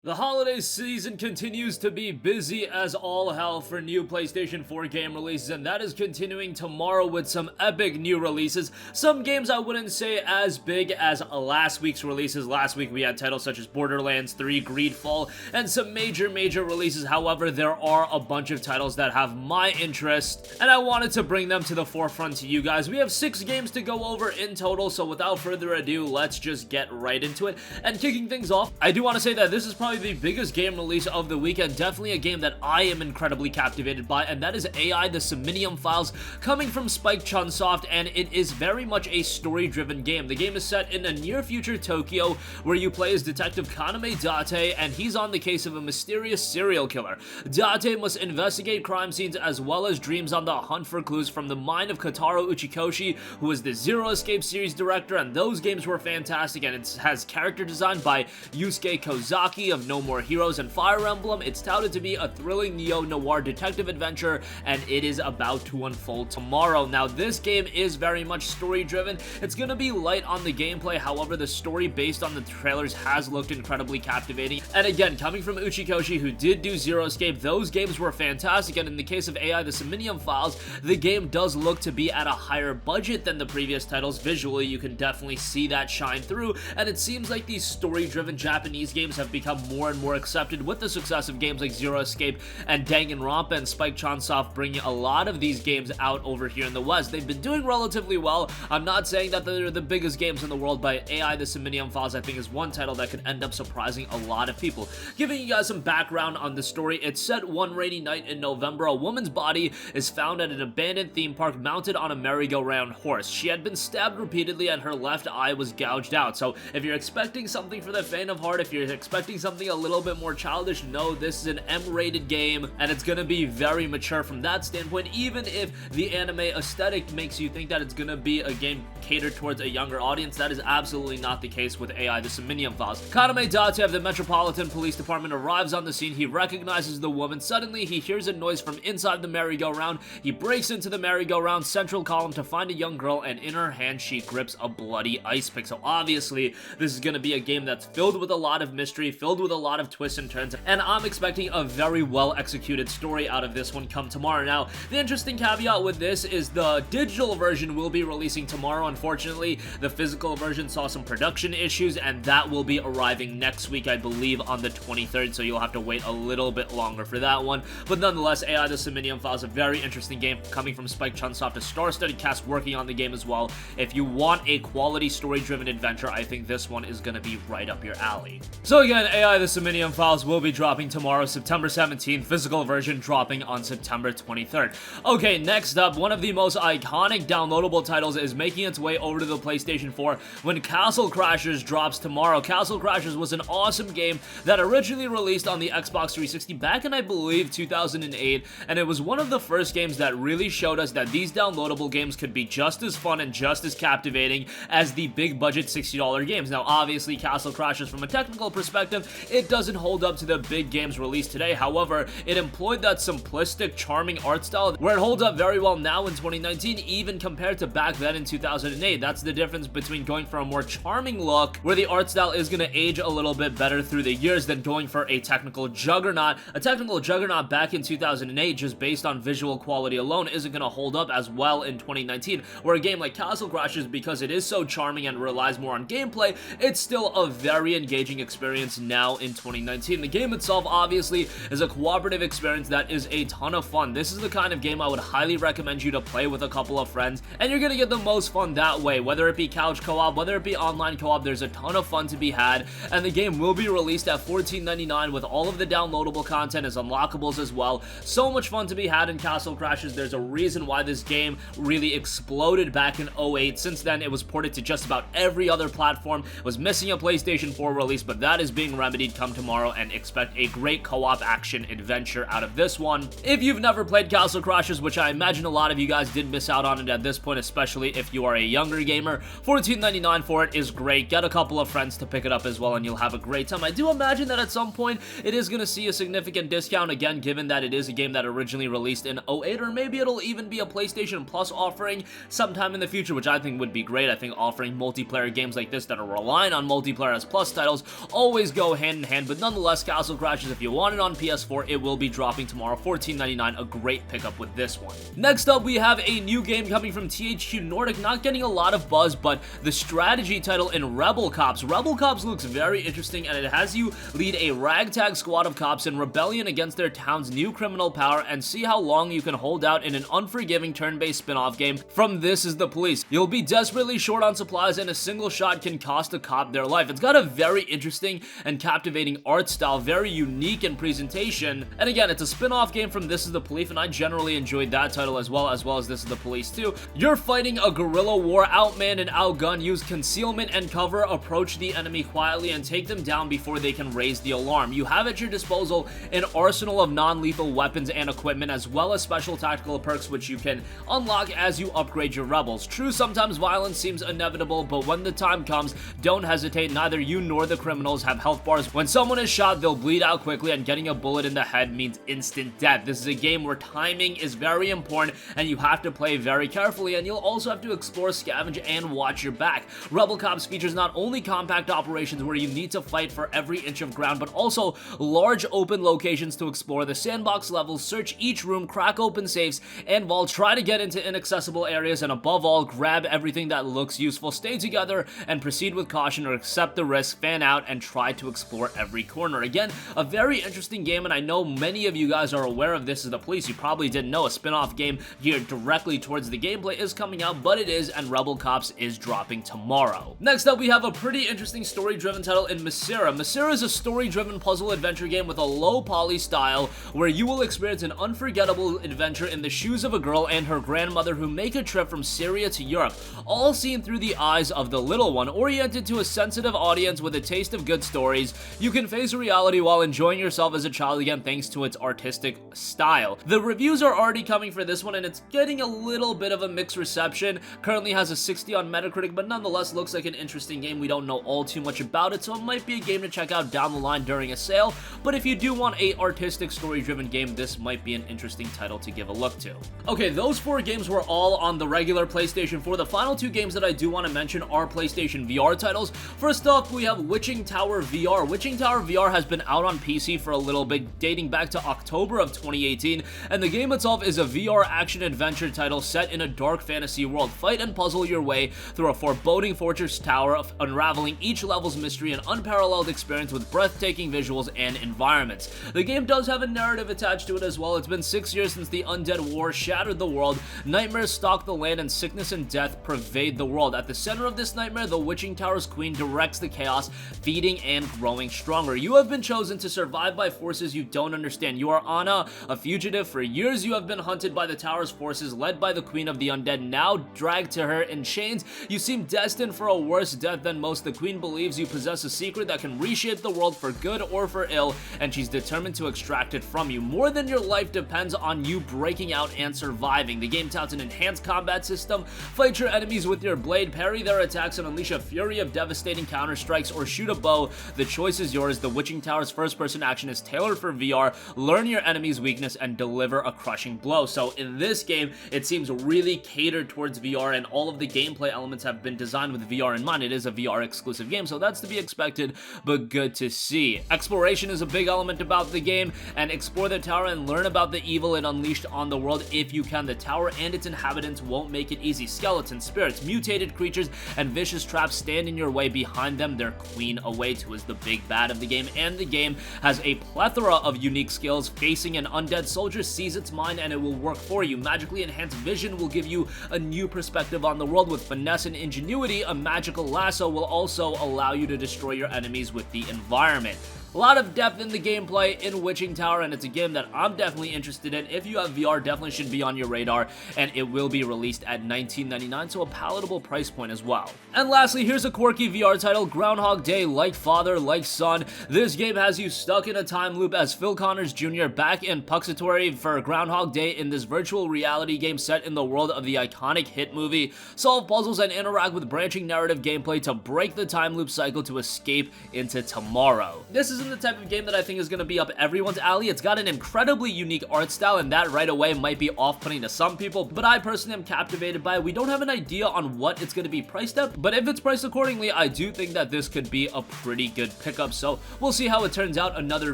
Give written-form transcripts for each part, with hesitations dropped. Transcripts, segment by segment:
The holiday season continues to be busy as all hell for new PlayStation 4 game releases, and that is continuing tomorrow with some epic new releases. Some games I wouldn't say as big as last week's releases. Last week we had titles such as Borderlands 3, Greedfall, and some major releases. However, there are a bunch of titles that have my interest, and I wanted to bring them to the forefront to you guys. We have 6 games to go over in total, so without further ado, let's just get right into it. And kicking things off, I do want to say that this is probably the biggest game release of the weekend, definitely a game that I am incredibly captivated by, and that is AI The Somnium Files, coming from Spike Chunsoft, and it is very much a story-driven game. The game is set in a near-future Tokyo, where you play as Detective Kaname Date, and he's on the case of a mysterious serial killer. Date must investigate crime scenes as well as dreams on the hunt for clues from the mind of Kotaro Uchikoshi, who is the Zero Escape series director, and those games were fantastic, and it has character design by Yusuke Kozaki of No More Heroes and Fire Emblem. It's touted to be a thrilling neo-noir detective adventure, and it is about to unfold tomorrow. Now, this game is very much story-driven. It's gonna be light on the gameplay, however, the story based on the trailers has looked incredibly captivating. And again, coming from Uchikoshi, who did do Zero Escape, those games were fantastic, and in the case of AI The Somnium Files, the game does look to be at a higher budget than the previous titles. Visually, you can definitely see that shine through, and it seems like these story-driven Japanese games have become more and more accepted with the success of games like Zero Escape and Danganronpa, and Spike Chunsoft bringing a lot of these games out over here in the West. They've been doing relatively well. I'm not saying that they're the biggest games in the world, but AI The Somnium Files, I think, is one title that could end up surprising a lot of people. Giving you guys some background on the story, it's set one rainy night in November. A woman's body is found at an abandoned theme park mounted on a merry-go-round horse. She had been stabbed repeatedly and her left eye was gouged out. So if you're expecting something for the faint of heart, if you're expecting something a little bit more childish, no, this is an M-rated game, and it's gonna be very mature from that standpoint, even if the anime aesthetic makes you think that it's gonna be a game catered towards a younger audience. That is absolutely not the case with AI The Somnium Files. Kaname Date of the Metropolitan Police Department arrives on the scene. He recognizes the woman. Suddenly, he hears a noise from inside the merry-go-round. He breaks into the merry-go-round central column to find a young girl, and in her hand, she grips a bloody ice pick. So obviously, this is gonna be a game that's filled with a lot of mystery, filled with a lot of twists and turns, and I'm expecting a very well executed story out of this one come tomorrow. Now, the interesting caveat with this is the digital version will be releasing tomorrow. Unfortunately, the physical version saw some production issues, and that will be arriving next week, I believe, on the 23rd, so you'll have to wait a little bit longer for that one. But nonetheless, AI The Somnium Files, a very interesting game coming from Spike Chunsoft, a star-studded cast working on the game as well. If you want a quality story-driven adventure, I think this one is going to be right up your alley. So again, AI The Somnium Files will be dropping tomorrow, September 17th, physical version dropping on September 23rd. Okay, next up, one of the most iconic downloadable titles is making its way over to the PlayStation 4 when Castle Crashers drops tomorrow. Castle Crashers was an awesome game that originally released on the Xbox 360 back in, I believe, 2008, and it was one of the first games that really showed us that these downloadable games could be just as fun and just as captivating as the big budget $60 games. Now, obviously, Castle Crashers, from a technical perspective, it doesn't hold up to the big games released today. However, it employed that simplistic, charming art style where it holds up very well now in 2019, even compared to back then in 2008. That's the difference between going for a more charming look, where the art style is going to age a little bit better through the years, than going for a technical juggernaut. A technical juggernaut back in 2008, just based on visual quality alone, isn't going to hold up as well in 2019, where a game like Castle Crashers, because it is so charming and relies more on gameplay, it's still a very engaging experience now in 2019. The game itself, obviously, is a cooperative experience that is a ton of fun. This is the kind of game I would highly recommend you to play with a couple of friends, and you're gonna get the most fun that way. Whether it be couch co-op, whether it be online co-op, there's a ton of fun to be had, and the game will be released at $14.99 with all of the downloadable content as unlockables as well. So much fun to be had in Castle Crashers. There's a reason why this game really exploded back in 08. Since then, it was ported to just about every other platform. It was missing a PlayStation 4 release, but that is being remedied come tomorrow, and expect a great co-op action adventure out of this one. If you've never played Castle Crashers, which I imagine a lot of you guys did miss out on it at this point, especially if you are a younger gamer, $14.99 for it is great. Get a couple of friends to pick it up as well, and you'll have a great time. I do imagine that at some point it is going to see a significant discount, again, given that it is a game that originally released in 08, or maybe it'll even be a PlayStation Plus offering sometime in the future, which I think would be great. I think offering multiplayer games like this that are relying on multiplayer as Plus titles always go hand hand in hand, but nonetheless, Castle Crashers, if you want it on PS4, it will be dropping tomorrow, $14.99, a great pickup with this one. Next up, we have a new game coming from THQ Nordic, not getting a lot of buzz, but the strategy title in Rebel Cops. Rebel Cops looks very interesting, and it has you lead a ragtag squad of cops in rebellion against their town's new criminal power and see how long you can hold out in an unforgiving turn-based spin-off game from This Is the Police. You'll be desperately short on supplies, and a single shot can cost a cop their life. It's got a very interesting and captivating art style, very unique in presentation, and again, it's a spin-off game from This Is the Police, and I generally enjoyed that title as well as This Is the Police too. You're fighting a guerrilla war, outman and outgun, use concealment and cover, approach the enemy quietly and take them down before they can raise the alarm. You have at your disposal an arsenal of non-lethal weapons and equipment, as well as special tactical perks which you can unlock as you upgrade your rebels. True, sometimes violence seems inevitable, but when the time comes, don't hesitate. Neither you nor the criminals have health bars. When someone is shot, they'll bleed out quickly, and getting a bullet in the head means instant death. This is a game where timing is very important, and you have to play very carefully, and you'll also have to explore, scavenge, and watch your back. Rebel Cops features not only compact operations where you need to fight for every inch of ground, but also large open locations to explore, the sandbox levels, search each room, crack open safes and vaults, try to get into inaccessible areas, and above all, grab everything that looks useful. Stay together and proceed with caution, or accept the risk, fan out, and try to explore every corner. Again, a very interesting game, and I know many of you guys are aware of This Is the Police. You probably didn't know a spin-off game geared directly towards the gameplay is coming out, but it is, and Rebel Cops is dropping tomorrow. Next up, we have a pretty interesting story-driven title in Massara. Massara is a story-driven puzzle adventure game with a low-poly style where you will experience an unforgettable adventure in the shoes of a girl and her grandmother who make a trip from Syria to Europe, all seen through the eyes of the little one. Oriented to a sensitive audience with a taste of good stories, you can face reality while enjoying yourself as a child again thanks to its artistic style. The reviews are already coming for this one, and it's getting a little bit of a mixed reception. Currently has a 60 on Metacritic, but nonetheless looks like an interesting game. We don't know all too much about it, so it might be a game to check out down the line during a sale, but if you do want a artistic story-driven game, this might be an interesting title to give a look to. Okay, those 4 games were all on the regular PlayStation 4. The final 2 games that I do want to mention are PlayStation VR titles. First off, we have Witching Tower VR. Witching Tower VR has been out on PC for a little bit, dating back to October of 2018, and the game itself is a VR action-adventure title set in a dark fantasy world. Fight and puzzle your way through a foreboding fortress tower, unraveling each level's mystery, an unparalleled experience with breathtaking visuals and environments. The game does have a narrative attached to it as well. It's been 6 years since the undead war shattered the world, nightmares stalk the land, and sickness and death pervade the world. At the center of this nightmare, the Witching Tower's queen directs the chaos, feeding and growing stronger. You have been chosen to survive by forces you don't understand. You are Anna, a fugitive. For years you have been hunted by the tower's forces, led by the queen of the undead, now dragged to her in chains. You seem destined for a worse death than most. The queen believes you possess a secret that can reshape the world for good or for ill, and she's determined to extract it from you. More than your life depends on you breaking out and surviving. The game touts an enhanced combat system. Fight your enemies with your blade, parry their attacks, and unleash a fury of devastating counter-strikes, or shoot a bow. The choice is yours. The Witching Tower's first-person action is tailored for VR. Learn your enemy's weakness and deliver a crushing blow. So in this game, it seems really catered towards VR, and all of the gameplay elements have been designed with VR in mind. It is a VR exclusive game, so that's to be expected, but good to see. Exploration is a big element about the game, and explore the tower and learn about the evil it unleashed on the world if you can. The tower and its inhabitants won't make it easy. Skeletons, spirits, mutated creatures, and vicious traps stand in your way. Behind them, their queen awaits, who is the big bad of the game, and the game has a plethora of unique skills. Facing an undead soldier, seize its mind and it will work for you. Magically enhanced vision will give you a new perspective on the world. With finesse and ingenuity, a magical lasso will also allow you to destroy your enemies with the environment. A lot of depth in the gameplay in Witching Tower, and it's a game that I'm definitely interested in. If you have VR, definitely should be on your radar, and it will be released at $19.99, so a palatable price point as well. And lastly, here's a quirky VR title, Groundhog Day. Like father, like son, this game has you stuck in a time loop as Phil Connors Jr. back in Puxatory for Groundhog Day in this virtual reality game set in the world of the iconic hit movie. Solve puzzles and interact with branching narrative gameplay to break the time loop cycle to escape into tomorrow. This is isn't the type of game that I think is going to be up everyone's alley. It's got an incredibly unique art style, and that right away might be off-putting to some people, but I personally am captivated by it. We don't have an idea on what it's going to be priced at, but if it's priced accordingly, I do think that this could be a pretty good pickup, so we'll see how it turns out. Another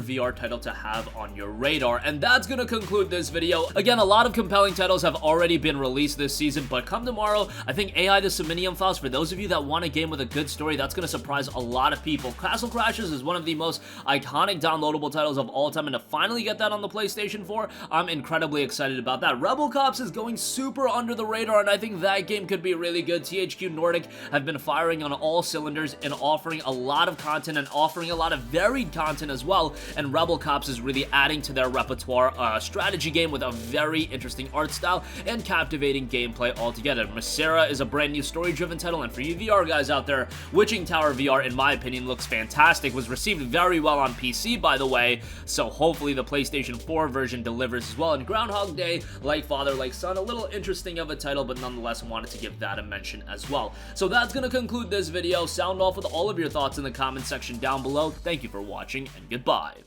VR title to have on your radar. And that's going to conclude this video. Again, a lot of compelling titles have already been released this season, but come tomorrow, I think AI the Subminium Files, for those of you that want a game with a good story, that's going to surprise a lot of people. Castle Crashers is one of the most iconic downloadable titles of all time, and to finally get that on the PlayStation 4, I'm incredibly excited about that. Rebel Cops is going super under the radar, and I think that game could be really good. THQ Nordic have been firing on all cylinders and offering a lot of content and offering a lot of varied content as well, and Rebel Cops is really adding to their repertoire. Strategy game with a very interesting art style and captivating gameplay altogether. Massara is a brand new story-driven title, and for you VR guys out there, Witching Tower VR, in my opinion, looks fantastic. Was received very well on PC, by the way, so hopefully the PlayStation 4 version delivers as well. And Groundhog Day, like father, like son, a little interesting of a title, but nonetheless wanted to give that a mention as well. So that's going to conclude this video. Sound off with all of your thoughts in the comment section down below. Thank you for watching, and goodbye.